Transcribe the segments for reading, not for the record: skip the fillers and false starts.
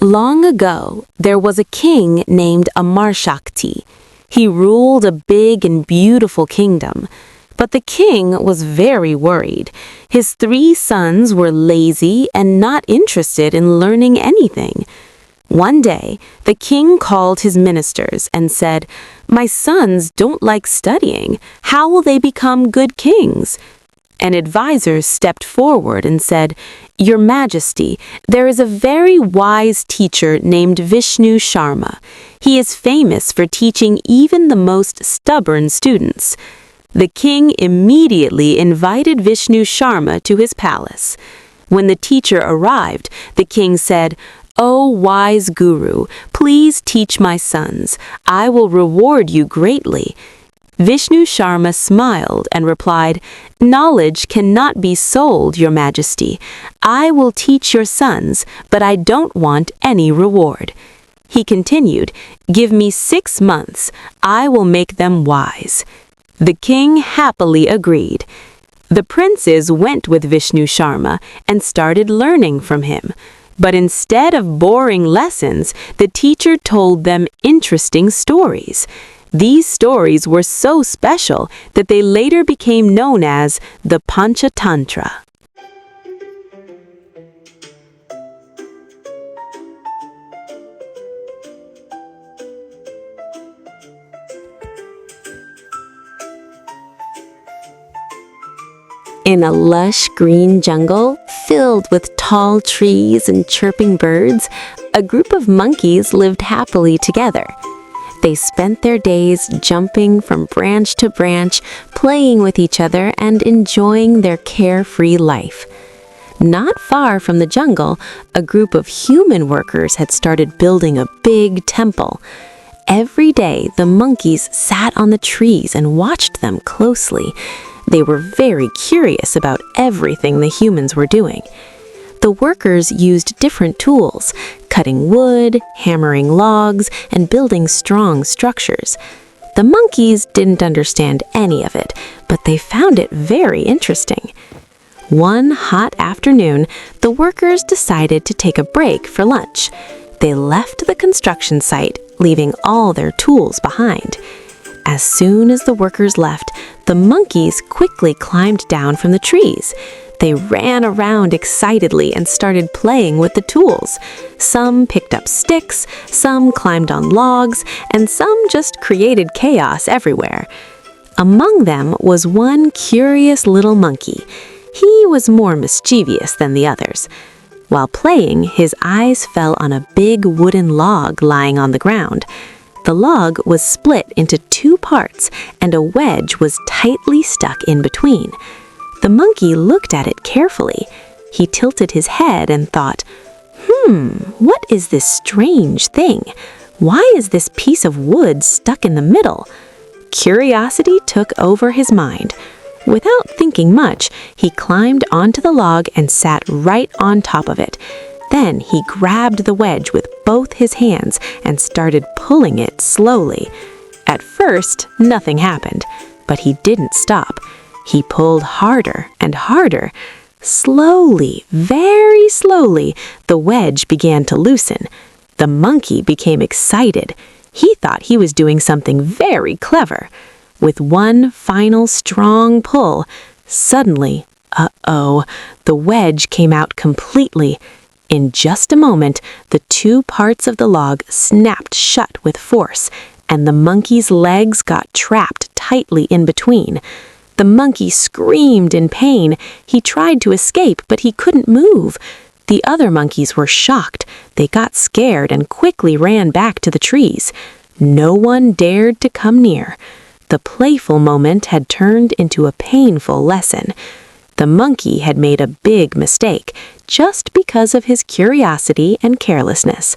Long ago, there was a king named Amarshakti. He ruled a big and beautiful kingdom. But the king was very worried. His 3 sons were lazy and not interested in learning anything. One day, the king called his ministers and said, "My sons don't like studying. How will they become good kings?" An advisor stepped forward and said, "Your Majesty, there is a very wise teacher named Vishnu Sharma. He is famous for teaching even the most stubborn students." The king immediately invited Vishnu Sharma to his palace. When the teacher arrived, the king said, "O wise guru, please teach my sons. I will reward you greatly." Vishnu Sharma smiled and replied, "Knowledge cannot be sold, Your Majesty. I will teach your sons, but I don't want any reward." He continued, "Give me 6 months. I will make them wise." The king happily agreed. The princes went with Vishnu Sharma and started learning from him. But instead of boring lessons, the teacher told them interesting stories. These stories were so special that they later became known as the Panchatantra. In a lush green jungle filled with tall trees and chirping birds, a group of monkeys lived happily together. They spent their days jumping from branch to branch, playing with each other and enjoying their carefree life. Not far from the jungle, a group of human workers had started building a big temple. Every day, the monkeys sat on the trees and watched them closely. They were very curious about everything the humans were doing. The workers used different tools, cutting wood, hammering logs, and building strong structures. The monkeys didn't understand any of it, but they found it very interesting. One hot afternoon, the workers decided to take a break for lunch. They left the construction site, leaving all their tools behind. As soon as the workers left, the monkeys quickly climbed down from the trees. They ran around excitedly and started playing with the tools. Some picked up sticks, some climbed on logs, and some just created chaos everywhere. Among them was one curious little monkey. He was more mischievous than the others. While playing, his eyes fell on a big wooden log lying on the ground. The log was split into 2 parts, and a wedge was tightly stuck in between. The monkey looked at it carefully. He tilted his head and thought, what is this strange thing? Why is this piece of wood stuck in the middle?" Curiosity took over his mind. Without thinking much, he climbed onto the log and sat right on top of it. Then he grabbed the wedge with both his hands and started pulling it slowly. At first, nothing happened, but he didn't stop. He pulled harder and harder. Slowly, very slowly, the wedge began to loosen. The monkey became excited. He thought he was doing something very clever. With one final strong pull, suddenly, the wedge came out completely. In just a moment, the 2 parts of the log snapped shut with force, and the monkey's legs got trapped tightly in between. The monkey screamed in pain. He tried to escape, but he couldn't move. The other monkeys were shocked. They got scared and quickly ran back to the trees. No one dared to come near. The playful moment had turned into a painful lesson. The monkey had made a big mistake just because of his curiosity and carelessness.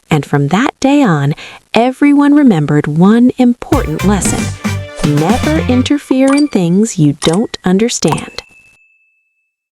And from that day on, everyone remembered one important lesson: never interfere in things you don't understand.